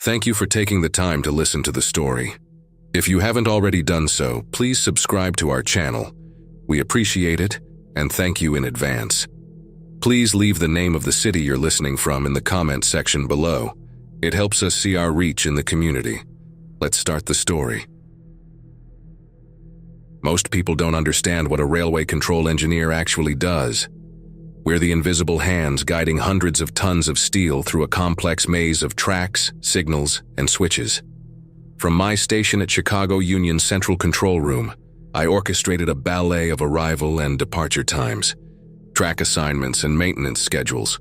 Thank you for taking the time to listen to the story. If you haven't already done so, please subscribe to our channel. We appreciate it, and thank you in advance. Please leave the name of the city you're listening from in the comment section below. It helps us see our reach in the community. Let's start the story. Most people don't understand what a railway control engineer actually does. We're the invisible hands guiding hundreds of tons of steel through a complex maze of tracks, signals, and switches. From my station at Chicago Union Central Control Room, I orchestrated a ballet of arrival and departure times, track assignments, and maintenance schedules.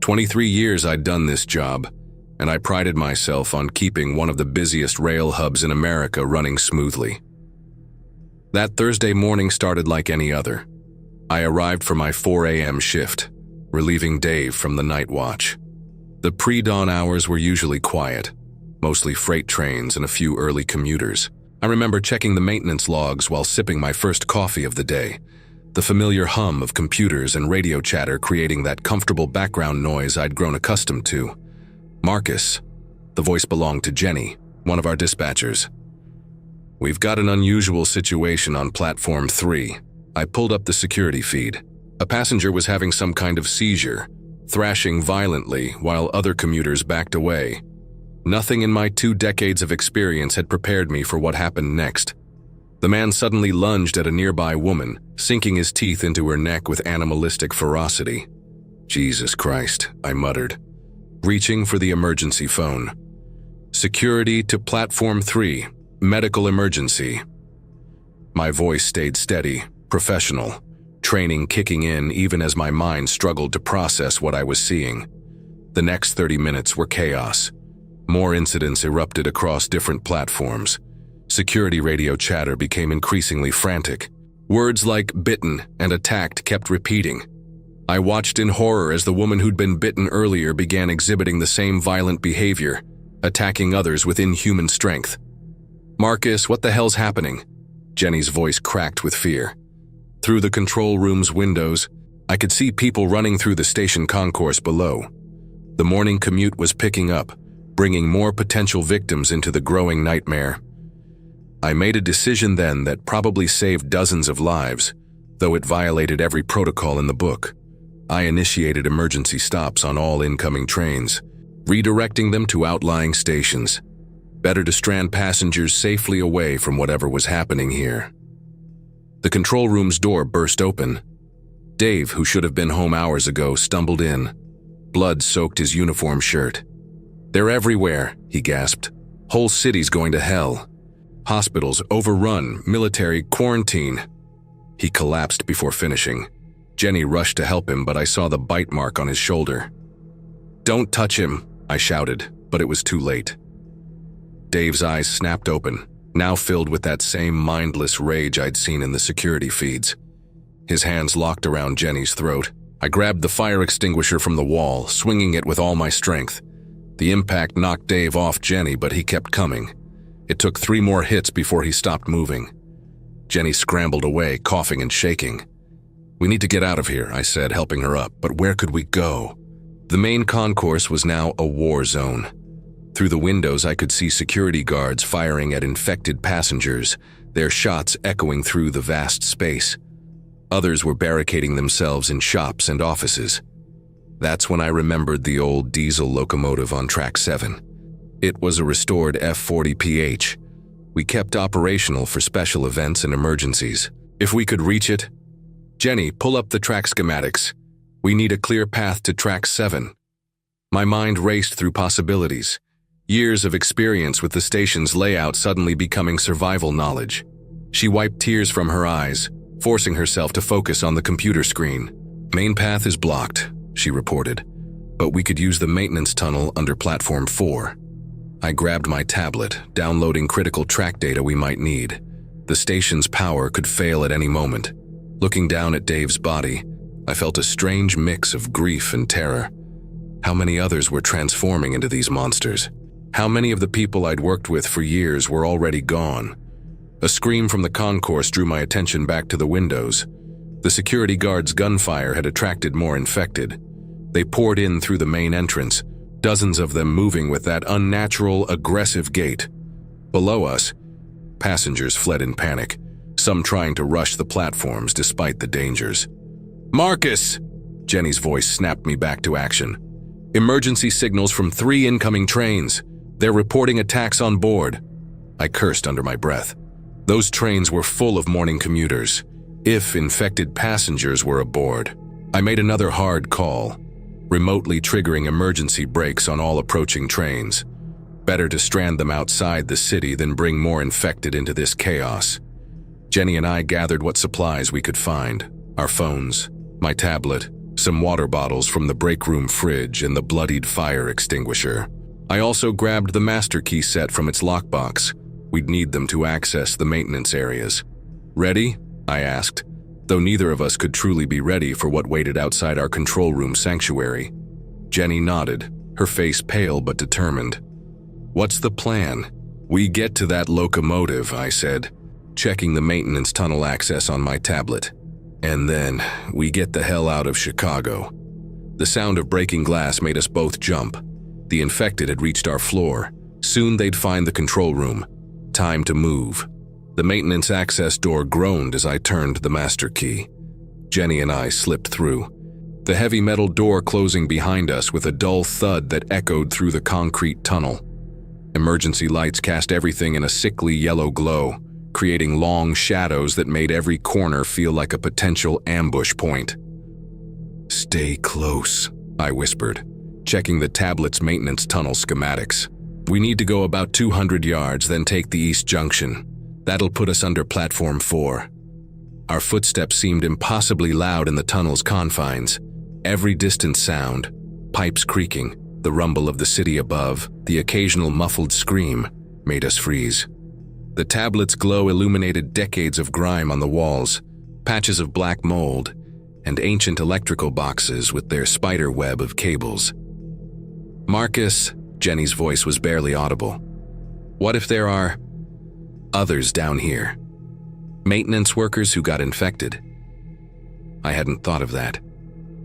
23 years I'd done this job, and I prided myself on keeping one of the busiest rail hubs in America running smoothly. That Thursday morning started like any other. I arrived for my 4 a.m. shift, relieving Dave from the night watch. The pre-dawn hours were usually quiet, mostly freight trains and a few early commuters. I remember checking the maintenance logs while sipping my first coffee of the day, the familiar hum of computers and radio chatter creating that comfortable background noise I'd grown accustomed to. Marcus, the voice belonged to Jenny, one of our dispatchers. "We've got an unusual situation on Platform 3. I pulled up the security feed. A passenger was having some kind of seizure, thrashing violently while other commuters backed away. Nothing in my 2 decades of experience had prepared me for what happened next. The man suddenly lunged at a nearby woman, sinking his teeth into her neck with animalistic ferocity. Jesus Christ, I muttered, reaching for the emergency phone. Security to Platform 3. Medical emergency. My voice stayed steady, professional, training kicking in even as my mind struggled to process what I was seeing. The next 30 minutes were chaos. More incidents erupted across different platforms. Security radio chatter became increasingly frantic. Words like bitten and attacked kept repeating. I watched in horror as the woman who'd been bitten earlier began exhibiting the same violent behavior, attacking others with inhuman strength. "Marcus, what the hell's happening?" Jenny's voice cracked with fear. Through the control room's windows, I could see people running through the station concourse below. The morning commute was picking up, bringing more potential victims into the growing nightmare. I made a decision then that probably saved dozens of lives, though it violated every protocol in the book. I initiated emergency stops on all incoming trains, redirecting them to outlying stations. Better to strand passengers safely away from whatever was happening here. The control room's door burst open. Dave, who should have been home hours ago, stumbled in. Blood soaked his uniform shirt. "They're everywhere," he gasped. "Whole city's going to hell. Hospitals overrun, military quarantine." He collapsed before finishing. Jenny rushed to help him, but I saw the bite mark on his shoulder. "Don't touch him," I shouted, but it was too late. Dave's eyes snapped open, now filled with that same mindless rage I'd seen in the security feeds. His hands locked around Jenny's throat. I grabbed the fire extinguisher from the wall, swinging it with all my strength. The impact knocked Dave off Jenny, but he kept coming. It took 3 more hits before he stopped moving. Jenny scrambled away, coughing and shaking. "We need to get out of here," I said, helping her up, but where could we go? The main concourse was now a war zone. Through the windows, I could see security guards firing at infected passengers, their shots echoing through the vast space. Others were barricading themselves in shops and offices. That's when I remembered the old diesel locomotive on Track 7. It was a restored F40PH. We kept operational for special events and emergencies. If we could reach it. "Jenny, pull up the track schematics. We need a clear path to Track 7. My mind raced through possibilities. Years of experience with the station's layout suddenly becoming survival knowledge. She wiped tears from her eyes, forcing herself to focus on the computer screen. "Main path is blocked," she reported, "but we could use the maintenance tunnel under Platform 4. I grabbed my tablet, downloading critical track data we might need. The station's power could fail at any moment. Looking down at Dave's body, I felt a strange mix of grief and terror. How many others were transforming into these monsters? How many of the people I'd worked with for years were already gone? A scream from the concourse drew my attention back to the windows. The security guards' gunfire had attracted more infected. They poured in through the main entrance, dozens of them moving with that unnatural, aggressive gait. Below us, passengers fled in panic, some trying to rush the platforms despite the dangers. "Marcus!" Jenny's voice snapped me back to action. "Emergency signals from 3 incoming trains. They're reporting attacks on board." I cursed under my breath. Those trains were full of morning commuters. If infected passengers were aboard, I made another hard call, remotely triggering emergency brakes on all approaching trains. Better to strand them outside the city than bring more infected into this chaos. Jenny and I gathered what supplies we could find: our phones, my tablet, some water bottles from the break room fridge, and the bloodied fire extinguisher. I also grabbed the master key set from its lockbox. We'd need them to access the maintenance areas. "Ready?" I asked, though neither of us could truly be ready for what waited outside our control room sanctuary. Jenny nodded, her face pale but determined. "What's the plan?" "We get to that locomotive," I said, checking the maintenance tunnel access on my tablet. "And then we get the hell out of Chicago." The sound of breaking glass made us both jump. The infected had reached our floor. Soon they'd find the control room. Time to move. The maintenance access door groaned as I turned the master key. Jenny and I slipped through, the heavy metal door closing behind us with a dull thud that echoed through the concrete tunnel. Emergency lights cast everything in a sickly yellow glow, creating long shadows that made every corner feel like a potential ambush point. "Stay close," I whispered, checking the tablet's maintenance tunnel schematics. "We need to go about 200 yards, then take the East Junction. That'll put us under Platform 4. Our footsteps seemed impossibly loud in the tunnel's confines. Every distant sound, pipes creaking, the rumble of the city above, the occasional muffled scream, made us freeze. The tablet's glow illuminated decades of grime on the walls, patches of black mold, and ancient electrical boxes with their spider web of cables. "Marcus," Jenny's voice was barely audible. "What if there are others down here? Maintenance workers who got infected?" I hadn't thought of that.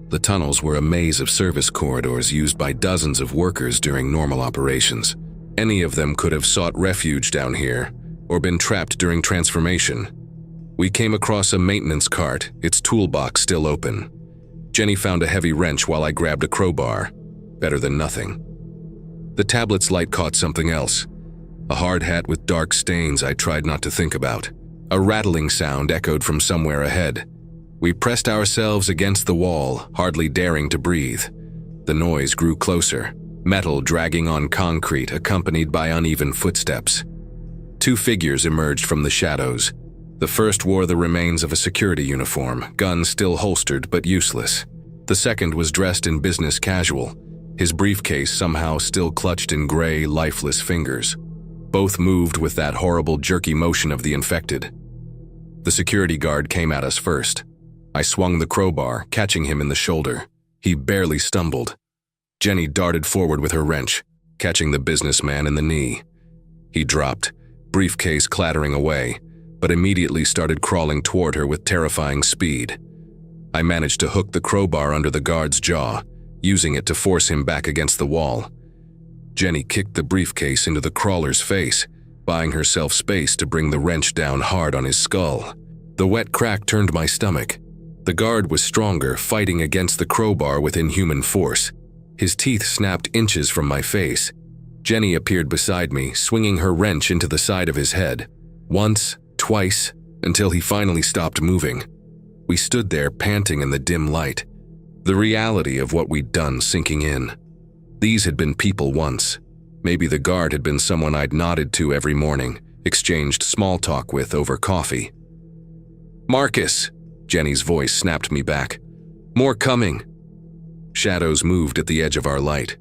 The tunnels were a maze of service corridors used by dozens of workers during normal operations. Any of them could have sought refuge down here, or been trapped during transformation. We came across a maintenance cart, its toolbox still open. Jenny found a heavy wrench while I grabbed a crowbar. Better than nothing. The tablet's light caught something else. A hard hat with dark stains I tried not to think about. A rattling sound echoed from somewhere ahead. We pressed ourselves against the wall, hardly daring to breathe. The noise grew closer, metal dragging on concrete accompanied by uneven footsteps. 2 figures emerged from the shadows. The first wore the remains of a security uniform, gun still holstered but useless. The second was dressed in business casual, his briefcase somehow still clutched in gray, lifeless fingers. Both moved with that horrible jerky motion of the infected. The security guard came at us first. I swung the crowbar, catching him in the shoulder. He barely stumbled. Jenny darted forward with her wrench, catching the businessman in the knee. He dropped, briefcase clattering away, but immediately started crawling toward her with terrifying speed. I managed to hook the crowbar under the guard's jaw, using it to force him back against the wall. Jenny kicked the briefcase into the crawler's face, buying herself space to bring the wrench down hard on his skull. The wet crack turned my stomach. The guard was stronger, fighting against the crowbar with inhuman force. His teeth snapped inches from my face. Jenny appeared beside me, swinging her wrench into the side of his head. Once, twice, until he finally stopped moving. We stood there panting in the dim light, the reality of what we'd done sinking in. These had been people once. Maybe the guard had been someone I'd nodded to every morning, exchanged small talk with over coffee. "Marcus!" Jenny's voice snapped me back. "More coming!" Shadows moved at the edge of our light.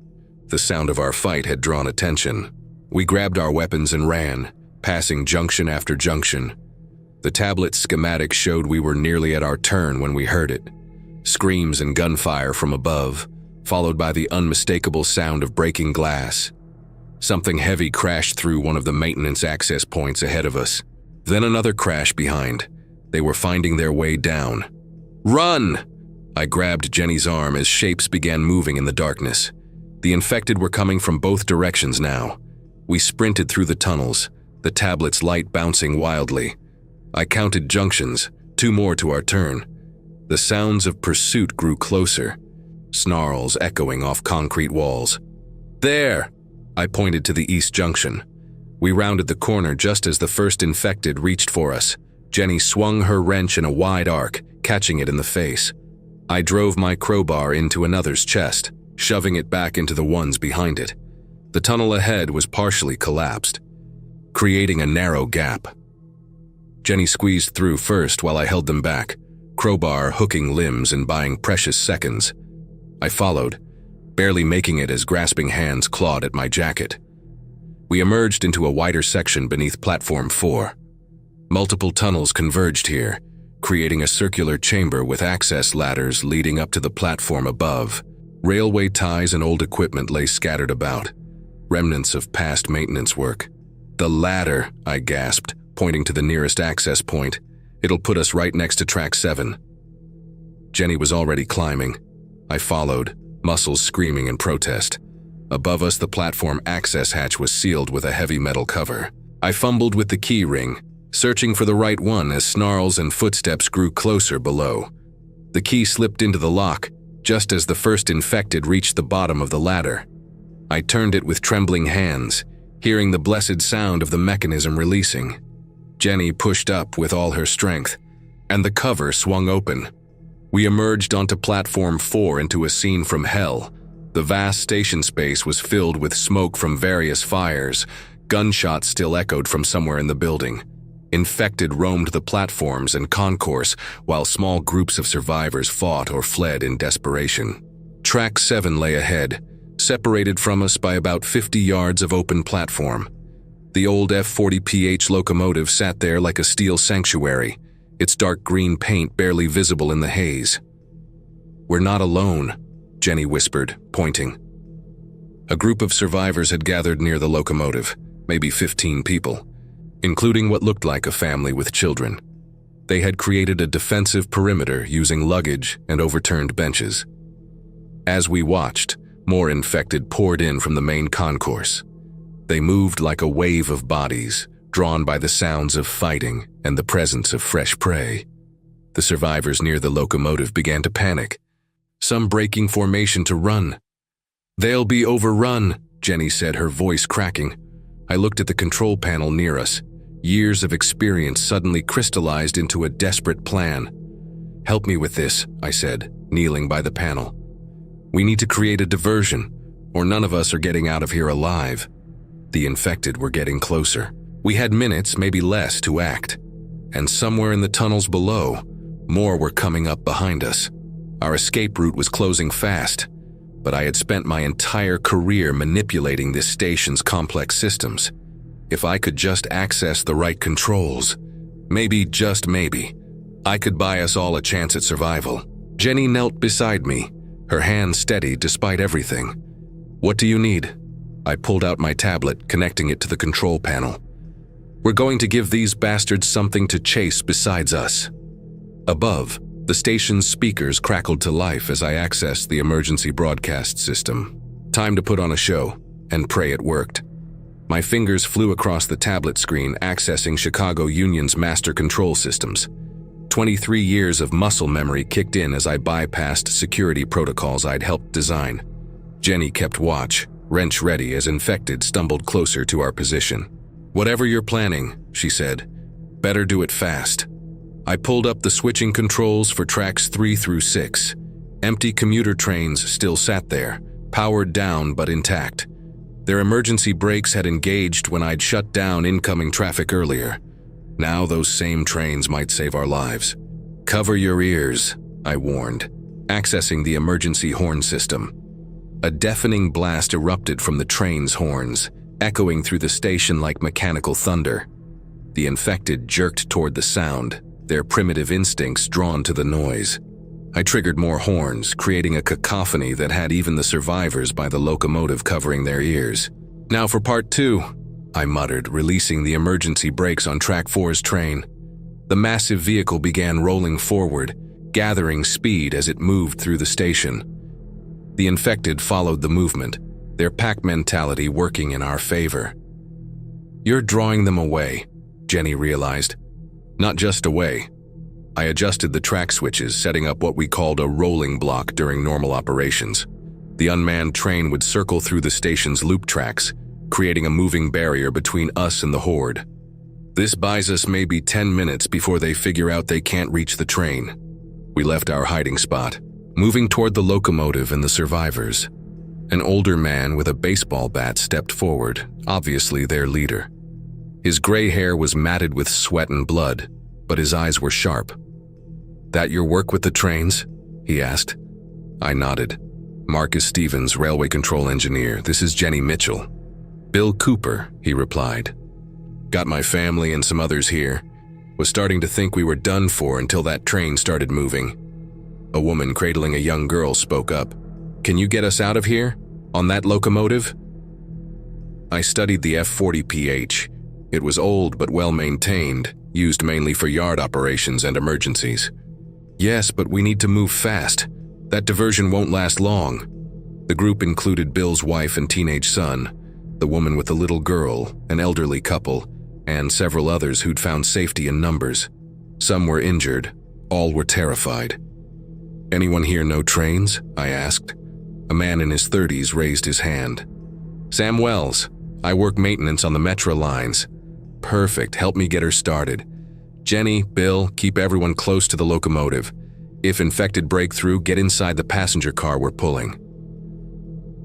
The sound of our fight had drawn attention. We grabbed our weapons and ran, passing junction after junction. The tablet's schematic showed we were nearly at our turn when we heard it. Screams and gunfire from above, followed by the unmistakable sound of breaking glass. Something heavy crashed through one of the maintenance access points ahead of us. Then another crash behind. They were finding their way down. "Run!" I grabbed Jenny's arm as shapes began moving in the darkness. The infected were coming from both directions now. We sprinted through the tunnels, the tablet's light bouncing wildly. I counted junctions, 2 more to our turn. The sounds of pursuit grew closer, snarls echoing off concrete walls. There! I pointed to the east junction. We rounded the corner just as the first infected reached for us. Jenny swung her wrench in a wide arc, catching it in the face. I drove my crowbar into another's chest, shoving it back into the ones behind it. The tunnel ahead was partially collapsed, creating a narrow gap. Jenny squeezed through first while I held them back, crowbar hooking limbs and buying precious seconds. I followed, barely making it as grasping hands clawed at my jacket. We emerged into a wider section beneath Platform 4. Multiple tunnels converged here, creating a circular chamber with access ladders leading up to the platform above. Railway ties and old equipment lay scattered about, remnants of past maintenance work. "The ladder," I gasped, pointing to the nearest access point. "It'll put us right next to Track 7. Jenny was already climbing. I followed, muscles screaming in protest. Above us, the platform access hatch was sealed with a heavy metal cover. I fumbled with the key ring, searching for the right one as snarls and footsteps grew closer below. The key slipped into the lock, just as the first infected reached the bottom of the ladder. I turned it with trembling hands, hearing the blessed sound of the mechanism releasing. Jenny pushed up with all her strength, and the cover swung open. We emerged onto Platform 4 into a scene from hell. The vast station space was filled with smoke from various fires. Gunshots still echoed from somewhere in the building. Infected roamed the platforms and concourse, while small groups of survivors fought or fled in desperation. Track 7 lay ahead, separated from us by about 50 yards of open platform. The old F-40PH locomotive sat there like a steel sanctuary, its dark green paint barely visible in the haze. "We're not alone," Jenny whispered, pointing. A group of survivors had gathered near the locomotive, maybe 15 people, including what looked like a family with children. They had created a defensive perimeter using luggage and overturned benches. As we watched, more infected poured in from the main concourse. They moved like a wave of bodies, drawn by the sounds of fighting and the presence of fresh prey. The survivors near the locomotive began to panic, some breaking formation to run. "They'll be overrun," Jenny said, her voice cracking. I looked at the control panel near us. Years of experience suddenly crystallized into a desperate plan. "Help me with this," I said, kneeling by the panel. "We need to create a diversion, or none of us are getting out of here alive." The infected were getting closer. We had minutes, maybe less, to act. And somewhere in the tunnels below, more were coming up behind us. Our escape route was closing fast, but I had spent my entire career manipulating this station's complex systems. If I could just access the right controls, maybe, just maybe, I could buy us all a chance at survival. Jenny knelt beside me, her hand steady despite everything. "What do you need?" I pulled out my tablet, connecting it to the control panel. "We're going to give these bastards something to chase besides us." Above, the station's speakers crackled to life as I accessed the emergency broadcast system. Time to put on a show, and pray it worked. My fingers flew across the tablet screen, accessing Chicago Union's master control systems. 23 years of muscle memory kicked in as I bypassed security protocols I'd helped design. Jenny kept watch, wrench ready as infected stumbled closer to our position. "Whatever you're planning," she said, "better do it fast." I pulled up the switching controls for tracks 3 through 6. Empty commuter trains still sat there, powered down but intact. Their emergency brakes had engaged when I'd shut down incoming traffic earlier. Now those same trains might save our lives. "Cover your ears," I warned, accessing the emergency horn system. A deafening blast erupted from the train's horns, echoing through the station like mechanical thunder. The infected jerked toward the sound, their primitive instincts drawn to the noise. I triggered more horns, creating a cacophony that had even the survivors by the locomotive covering their ears. "Now for part 2, I muttered, releasing the emergency brakes on Track 4's train. The massive vehicle began rolling forward, gathering speed as it moved through the station. The infected followed the movement, their pack mentality working in our favor. "You're drawing them away," Jenny realized. "Not just away." I adjusted the track switches, setting up what we called a rolling block during normal operations. The unmanned train would circle through the station's loop tracks, creating a moving barrier between us and the horde. This buys us maybe 10 minutes before they figure out they can't reach the train. We left our hiding spot, moving toward the locomotive and the survivors. An older man with a baseball bat stepped forward, obviously their leader. His gray hair was matted with sweat and blood, but his eyes were sharp. "That your work with the trains?" he asked. I nodded. "Marcus Stevens, railway control engineer. This is Jenny Mitchell." "Bill Cooper," he replied. "Got my family and some others here. Was starting to think we were done for until that train started moving." A woman cradling a young girl spoke up. "Can you get us out of here? On that locomotive?" I studied the F-40PH. It was old but well-maintained, used mainly for yard operations and emergencies. "Yes, but we need to move fast. That diversion won't last long." The group included Bill's wife and teenage son, the woman with the little girl, an elderly couple, and several others who'd found safety in numbers. Some were injured, all were terrified. "Anyone here know trains?" I asked. A man in his 30s raised his hand. "Sam Wells. I work maintenance on the Metra lines." "Perfect, help me get her started. Jenny, Bill, keep everyone close to the locomotive. If infected break through, get inside the passenger car we're pulling."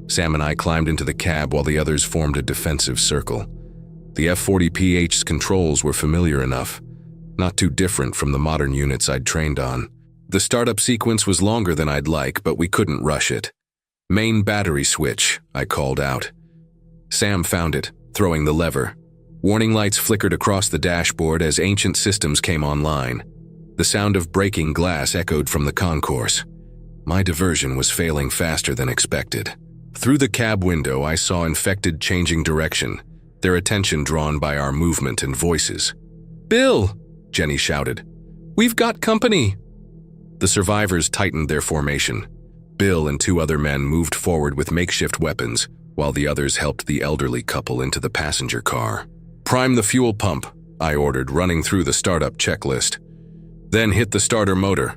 Sam and I climbed into the cab while the others formed a defensive circle. The F-40PH's controls were familiar enough, not too different from the modern units I'd trained on. The startup sequence was longer than I'd like, but we couldn't rush it. "Main battery switch," I called out. Sam found it, throwing the lever. Warning lights flickered across the dashboard as ancient systems came online. The sound of breaking glass echoed from the concourse. My diversion was failing faster than expected. Through the cab window, I saw infected changing direction, their attention drawn by our movement and voices. "Bill!" Jenny shouted. "We've got company!" The survivors tightened their formation. Bill and two other men moved forward with makeshift weapons, while the others helped the elderly couple into the passenger car. "Prime the fuel pump," I ordered, running through the startup checklist. "Then hit the starter motor."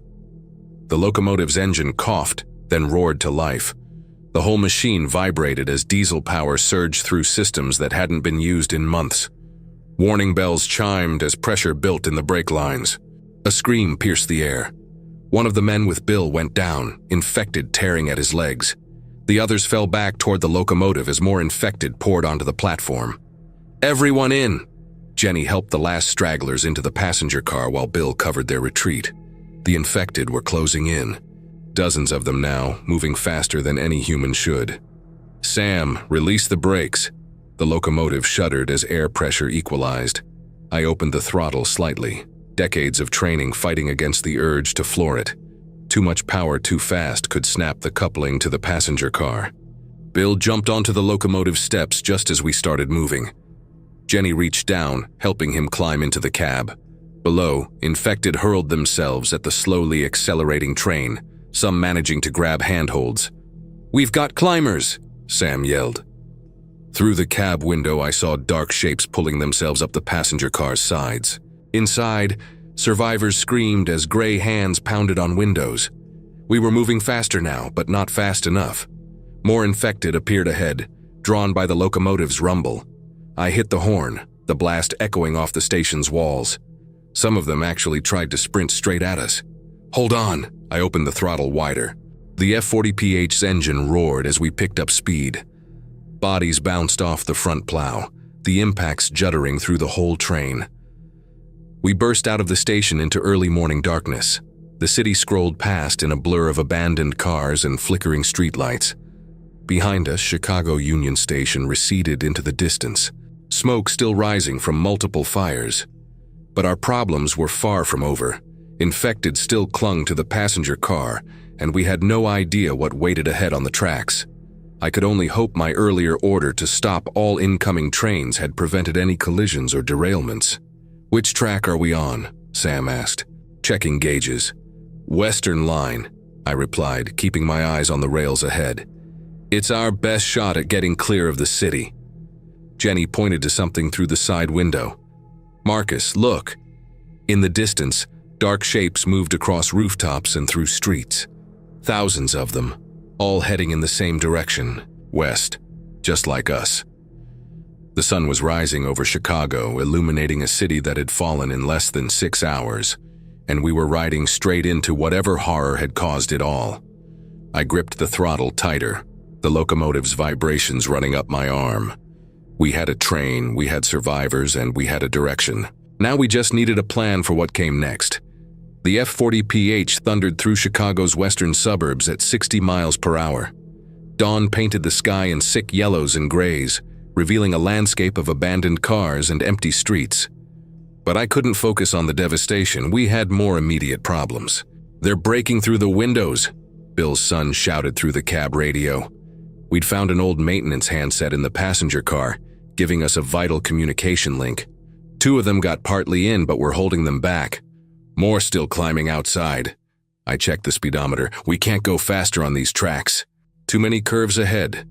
The locomotive's engine coughed, then roared to life. The whole machine vibrated as diesel power surged through systems that hadn't been used in months. Warning bells chimed as pressure built in the brake lines. A scream pierced the air. One of the men with Bill went down, infected tearing at his legs. The others fell back toward the locomotive as more infected poured onto the platform. "Everyone in!" Jenny helped the last stragglers into the passenger car while Bill covered their retreat. The infected were closing in. Dozens of them now, moving faster than any human should. "Sam, release the brakes." The locomotive shuddered as air pressure equalized. I opened the throttle slightly, decades of training fighting against the urge to floor it. Too much power too fast could snap the coupling to the passenger car. Bill jumped onto the locomotive steps just as we started moving. Jenny reached down, helping him climb into the cab. Below, infected hurled themselves at the slowly accelerating train, some managing to grab handholds. "We've got climbers!" Sam yelled. Through the cab window, I saw dark shapes pulling themselves up the passenger car's sides. Inside, survivors screamed as gray hands pounded on windows. We were moving faster now, but not fast enough. More infected appeared ahead, drawn by the locomotive's rumble. I hit the horn, the blast echoing off the station's walls. Some of them actually tried to sprint straight at us. "Hold on!" I opened the throttle wider. The F-40PH's engine roared as we picked up speed. Bodies bounced off the front plow, the impacts juddering through the whole train. We burst out of the station into early morning darkness. The city scrolled past in a blur of abandoned cars and flickering streetlights. Behind us, Chicago Union Station receded into the distance, smoke still rising from multiple fires. But our problems were far from over. Infected still clung to the passenger car, and we had no idea what waited ahead on the tracks. I could only hope my earlier order to stop all incoming trains had prevented any collisions or derailments. "Which track are we on?" Sam asked, checking gauges. "Western line," I replied, keeping my eyes on the rails ahead. It's our best shot at getting clear of the city. Jenny pointed to something through the side window. Marcus, look. In the distance, dark shapes moved across rooftops and through streets. Thousands of them, all heading in the same direction, west, just like us. The sun was rising over Chicago, illuminating a city that had fallen in less than 6 hours, and we were riding straight into whatever horror had caused it all. I gripped the throttle tighter, the locomotive's vibrations running up my arm. We had a train, we had survivors, and we had a direction. Now we just needed a plan for what came next. The F-40PH thundered through Chicago's western suburbs at 60 miles per hour. Dawn painted the sky in sick yellows and grays, revealing a landscape of abandoned cars and empty streets. But I couldn't focus on the devastation. We had more immediate problems. "They're breaking through the windows," Bill's son shouted through the cab radio. We'd found an old maintenance handset in the passenger car, giving us a vital communication link. 2 of them got partly in, but were holding them back. More still climbing outside. I checked the speedometer. We can't go faster on these tracks. Too many curves ahead.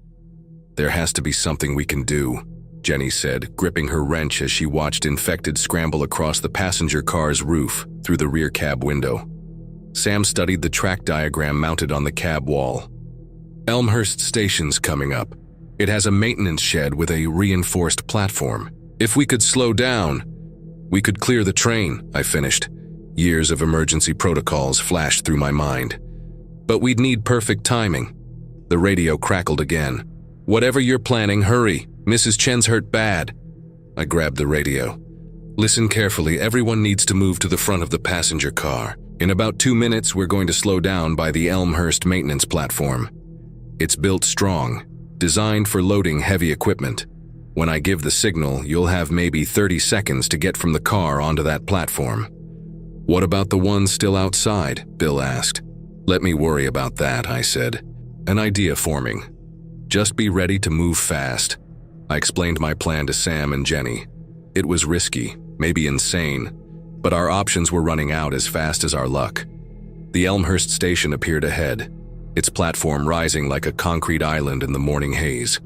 "There has to be something we can do," Jenny said, gripping her wrench as she watched infected scramble across the passenger car's roof through the rear cab window. Sam studied the track diagram mounted on the cab wall. "Elmhurst Station's coming up. It has a maintenance shed with a reinforced platform. If we could slow down, we could clear the train," I finished. Years of emergency protocols flashed through my mind. "But we'd need perfect timing." The radio crackled again. "Whatever you're planning, hurry. Mrs. Chen's hurt bad." I grabbed the radio. "Listen carefully. Everyone needs to move to the front of the passenger car. In about 2 minutes, we're going to slow down by the Elmhurst maintenance platform. It's built strong, designed for loading heavy equipment. When I give the signal, you'll have maybe 30 seconds to get from the car onto that platform." "What about the ones still outside?" Bill asked. "Let me worry about that," I said. An idea forming. "Just be ready to move fast." I explained my plan to Sam and Jenny. It was risky, maybe insane, but our options were running out as fast as our luck. The Elmhurst station appeared ahead, its platform rising like a concrete island in the morning haze.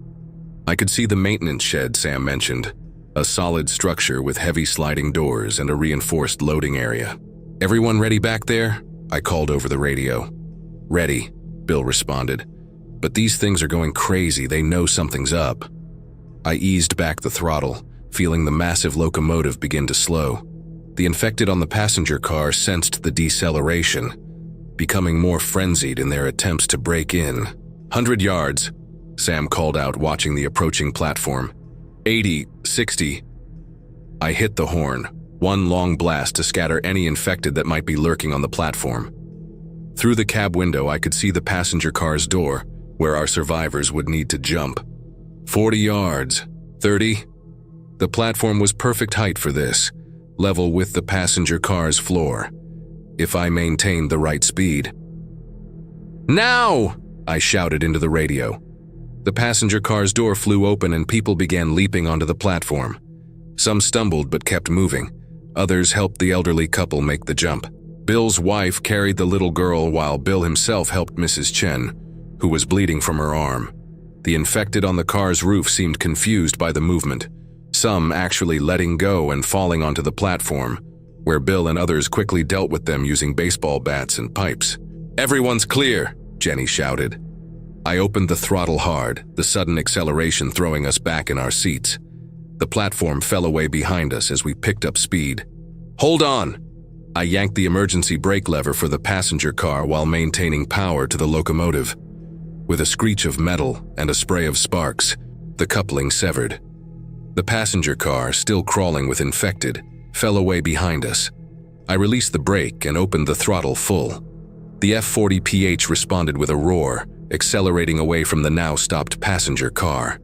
I could see the maintenance shed Sam mentioned, a solid structure with heavy sliding doors and a reinforced loading area. "Everyone ready back there?" I called over the radio. "Ready," Bill responded. "But these things are going crazy. They know something's up." I eased back the throttle, feeling the massive locomotive begin to slow. The infected on the passenger car sensed the deceleration, becoming more frenzied in their attempts to break in. "100 yards," Sam called out, watching the approaching platform. 80, 60. I hit the horn, one long blast to scatter any infected that might be lurking on the platform. Through the cab window, I could see the passenger car's door, where our survivors would need to jump. 40 yards, 30. The platform was perfect height for this, level with the passenger car's floor, if I maintained the right speed. "Now!" I shouted into the radio. The passenger car's door flew open and people began leaping onto the platform. Some stumbled but kept moving. Others helped the elderly couple make the jump. Bill's wife carried the little girl while Bill himself helped Mrs. Chen, who was bleeding from her arm. The infected on the car's roof seemed confused by the movement, some actually letting go and falling onto the platform, where Bill and others quickly dealt with them using baseball bats and pipes. "Everyone's clear," Jenny shouted. I opened the throttle hard, the sudden acceleration throwing us back in our seats. The platform fell away behind us as we picked up speed. "Hold on!" I yanked the emergency brake lever for the passenger car while maintaining power to the locomotive. With a screech of metal and a spray of sparks, the coupling severed. The passenger car, still crawling with infected, fell away behind us. I released the brake and opened the throttle full. The F-40PH responded with a roar, accelerating away from the now stopped passenger car.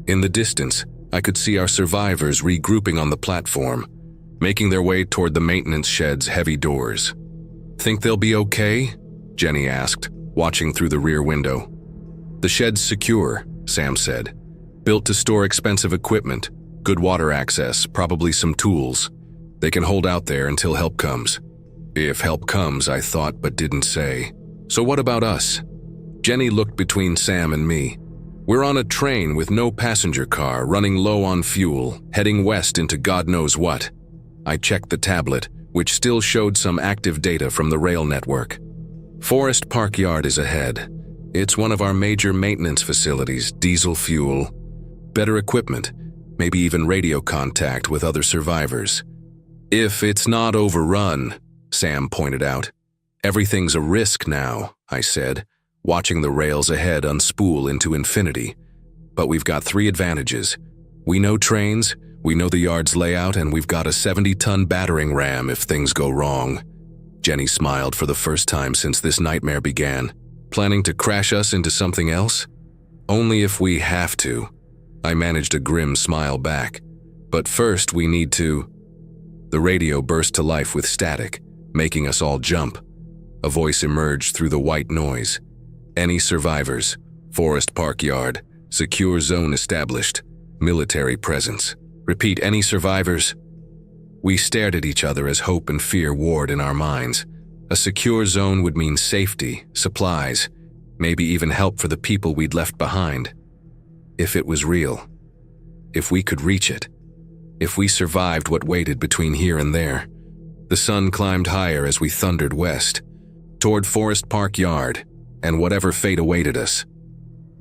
In the distance, I could see our survivors regrouping on the platform, making their way toward the maintenance shed's heavy doors. "Think they'll be okay?" Jenny asked, watching through the rear window. "The shed's secure," Sam said. "Built to store expensive equipment, good water access, probably some tools. They can hold out there until help comes." If help comes, I thought but didn't say. "So what about us?" Jenny looked between Sam and me. We're on a train with no passenger car, running low on fuel, heading west into God knows what. I checked the tablet, which still showed some active data from the rail network. Forest Park Yard is ahead. It's one of our major maintenance facilities, diesel fuel, better equipment, maybe even radio contact with other survivors. If it's not overrun, Sam pointed out. Everything's a risk now, I said, watching the rails ahead unspool into infinity. But we've got 3 advantages. We know trains, we know the yard's layout, and we've got a 70-ton battering ram if things go wrong. Jenny smiled for the first time since this nightmare began. Planning to crash us into something else? Only if we have to. I managed a grim smile back. But first we need to… The radio burst to life with static, making us all jump. A voice emerged through the white noise. Any survivors? Forest Park Yard. Secure zone established. Military presence. Repeat, any survivors? We stared at each other as hope and fear warred in our minds. A secure zone would mean safety, supplies, maybe even help for the people we'd left behind. If it was real. If we could reach it. If we survived what waited between here and there. The sun climbed higher as we thundered west, toward Forest Park Yard, and whatever fate awaited us.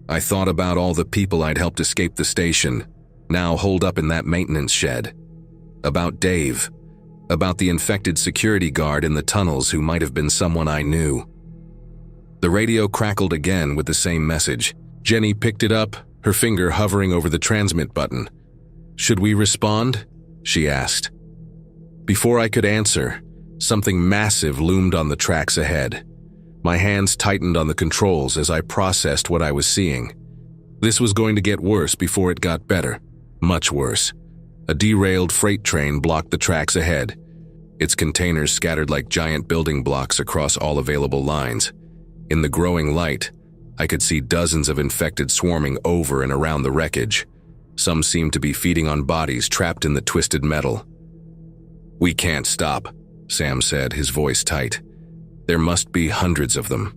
I thought about all the people I'd helped escape the station, now holed up in that maintenance shed. About Dave. About the infected security guard in the tunnels who might have been someone I knew. The radio crackled again with the same message. Jenny picked it up, her finger hovering over the transmit button. "Should we respond?" she asked. Before I could answer, something massive loomed on the tracks ahead. My hands tightened on the controls as I processed what I was seeing. This was going to get worse before it got better. Much worse. A derailed freight train blocked the tracks ahead. Its containers scattered like giant building blocks across all available lines. In the growing light, I could see dozens of infected swarming over and around the wreckage. Some seemed to be feeding on bodies trapped in the twisted metal. "We can't stop," Sam said, his voice tight. "There must be hundreds of them."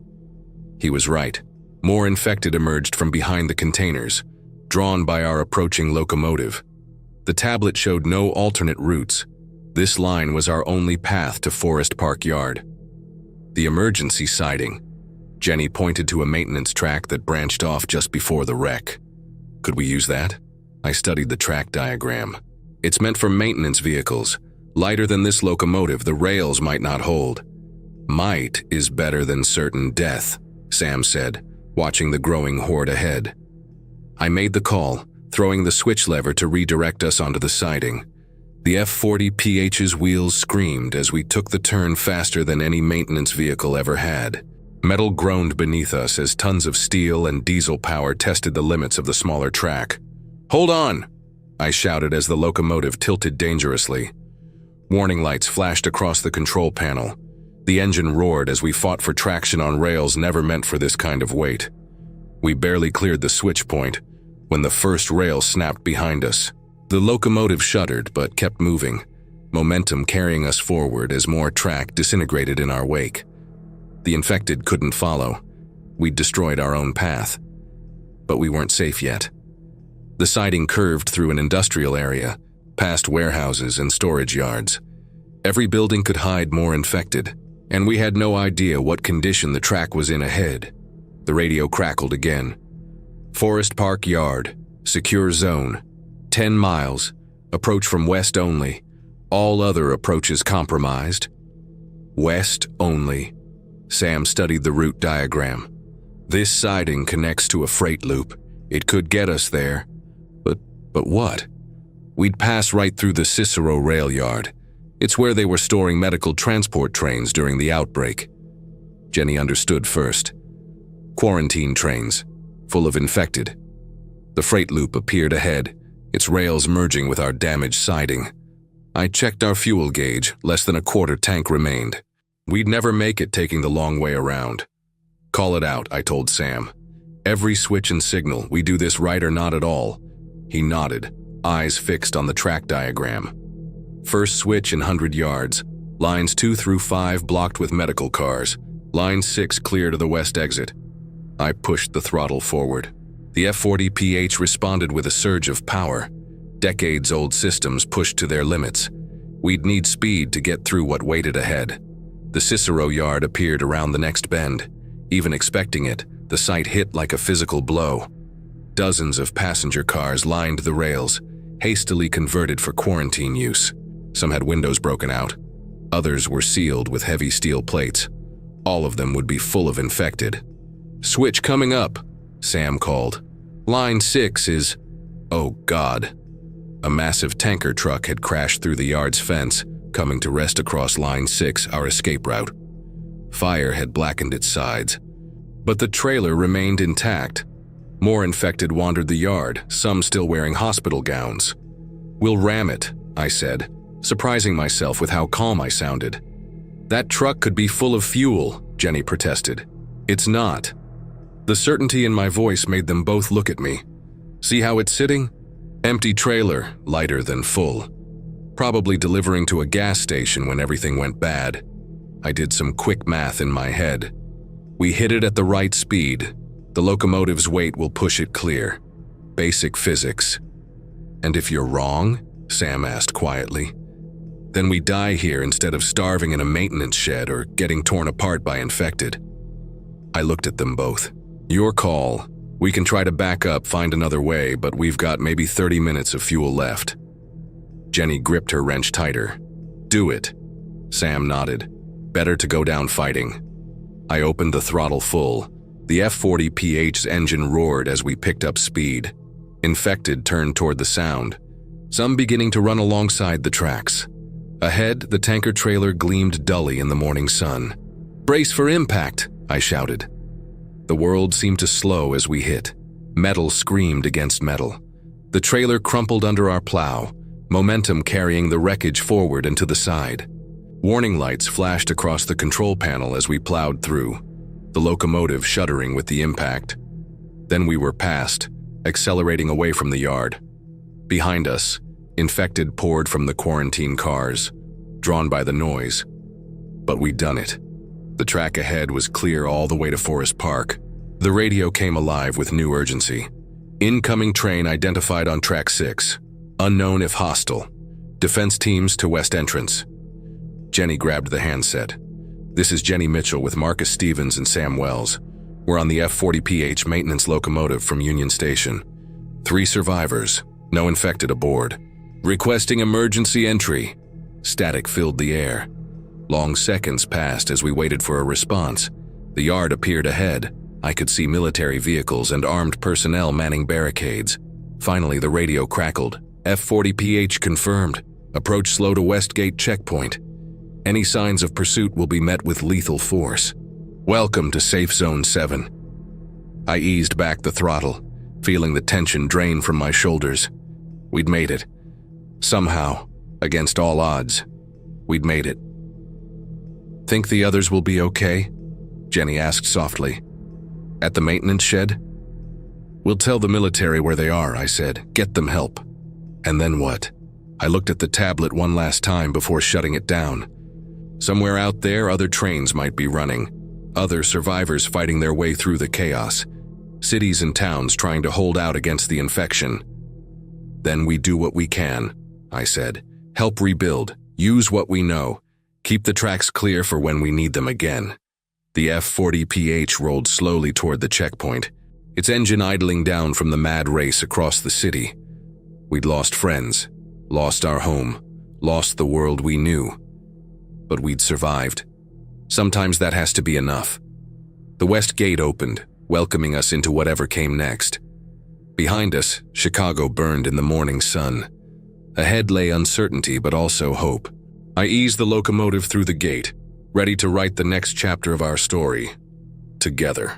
He was right. More infected emerged from behind the containers, drawn by our approaching locomotive. The tablet showed no alternate routes. This line was our only path to Forest Park Yard. The emergency siding. Jenny pointed to a maintenance track that branched off just before the wreck. Could we use that? I studied the track diagram. It's meant for maintenance vehicles. Lighter than this locomotive, the rails might not hold. "Might is better than certain death," Sam said, watching the growing horde ahead. I made the call, throwing the switch lever to redirect us onto the siding. The F-40PH's wheels screamed as we took the turn faster than any maintenance vehicle ever had. Metal groaned beneath us as tons of steel and diesel power tested the limits of the smaller track. "Hold on!" I shouted as the locomotive tilted dangerously. Warning lights flashed across the control panel. The engine roared as we fought for traction on rails never meant for this kind of weight. We barely cleared the switch point when the first rail snapped behind us. The locomotive shuddered but kept moving, momentum carrying us forward as more track disintegrated in our wake. The infected couldn't follow. We'd destroyed our own path. But we weren't safe yet. The siding curved through an industrial area, past warehouses and storage yards. Every building could hide more infected, and we had no idea what condition the track was in ahead. The radio crackled again. "Forest Park Yard, secure zone, 10 miles, approach from west only, all other approaches compromised." West only. Sam studied the route diagram. This siding connects to a freight loop. It could get us there. But what? We'd pass right through the Cicero rail yard. It's where they were storing medical transport trains during the outbreak. Jenny understood first. Quarantine trains, full of infected. The freight loop appeared ahead, its rails merging with our damaged siding. I checked our fuel gauge, less than a quarter tank remained. We'd never make it taking the long way around. "Call it out," I told Sam. "Every switch and signal, we do this right or not at all." He nodded, eyes fixed on the track diagram. First switch in 100 yards. Lines 2 through 5 blocked with medical cars. Line 6 clear to the west exit. I pushed the throttle forward. The F-40PH responded with a surge of power. Decades-old systems pushed to their limits. We'd need speed to get through what waited ahead. The Cicero yard appeared around the next bend. Even expecting it, the sight hit like a physical blow. Dozens of passenger cars lined the rails, hastily converted for quarantine use. Some had windows broken out. Others were sealed with heavy steel plates. All of them would be full of infected. "Switch coming up," Sam called. "Line 6 is—" Oh God. A massive tanker truck had crashed through the yard's fence, coming to rest across Line 6, our escape route. Fire had blackened its sides, but the trailer remained intact. More infected wandered the yard, some still wearing hospital gowns. "We'll ram it," I said, surprising myself with how calm I sounded. "That truck could be full of fuel," Jenny protested. "It's not." The certainty in my voice made them both look at me. "See how it's sitting? Empty trailer, lighter than full. Probably delivering to a gas station when everything went bad." I did some quick math in my head. We hit it at the right speed. The locomotive's weight will push it clear. Basic physics. "And if you're wrong?" Sam asked quietly. "Then we die here instead of starving in a maintenance shed or getting torn apart by infected." I looked at them both. "Your call. We can try to back up, find another way, but we've got maybe 30 minutes of fuel left." Jenny gripped her wrench tighter. "Do it." Sam nodded. "Better to go down fighting." I opened the throttle full. The F-40PH's engine roared as we picked up speed. Infected turned toward the sound, some beginning to run alongside the tracks. Ahead, the tanker trailer gleamed dully in the morning sun. "Brace for impact," I shouted. The world seemed to slow as we hit. Metal screamed against metal. The trailer crumpled under our plow, momentum carrying the wreckage forward and to the side. Warning lights flashed across the control panel as we plowed through, the locomotive shuddering with the impact. Then we were past, accelerating away from the yard. Behind us, infected poured from the quarantine cars, drawn by the noise. But we'd done it. The track ahead was clear all the way to Forest Park. The radio came alive with new urgency. "Incoming train identified on track 6. Unknown if hostile. Defense teams to west entrance." Jenny grabbed the handset. "This is Jenny Mitchell with Marcus Stevens and Sam Wells. We're on the F-40PH maintenance locomotive from Union Station. 3 survivors, no infected aboard. Requesting emergency entry." Static filled the air. Long seconds passed as we waited for a response. The yard appeared ahead. I could see military vehicles and armed personnel manning barricades. Finally, the radio crackled. "F-40PH confirmed. Approach slow to Westgate checkpoint. Any signs of pursuit will be met with lethal force. Welcome to Safe Zone 7. I eased back the throttle, feeling the tension drain from my shoulders. We'd made it. Somehow, against all odds, we'd made it. "Think the others will be okay?" Jenny asked softly. "At the maintenance shed?" "We'll tell the military where they are," I said. "Get them help." "And then what?" I looked at the tablet one last time before shutting it down. Somewhere out there, other trains might be running. Other survivors fighting their way through the chaos. Cities and towns trying to hold out against the infection. "Then we do what we can," I said. "Help rebuild. Use what we know. Keep the tracks clear for when we need them again." The F-40PH rolled slowly toward the checkpoint, its engine idling down from the mad race across the city. We'd lost friends, lost our home, lost the world we knew. But we'd survived. Sometimes that has to be enough. The West Gate opened, welcoming us into whatever came next. Behind us, Chicago burned in the morning sun. Ahead lay uncertainty, but also hope. I eased the locomotive through the gate, ready to write the next chapter of our story, together.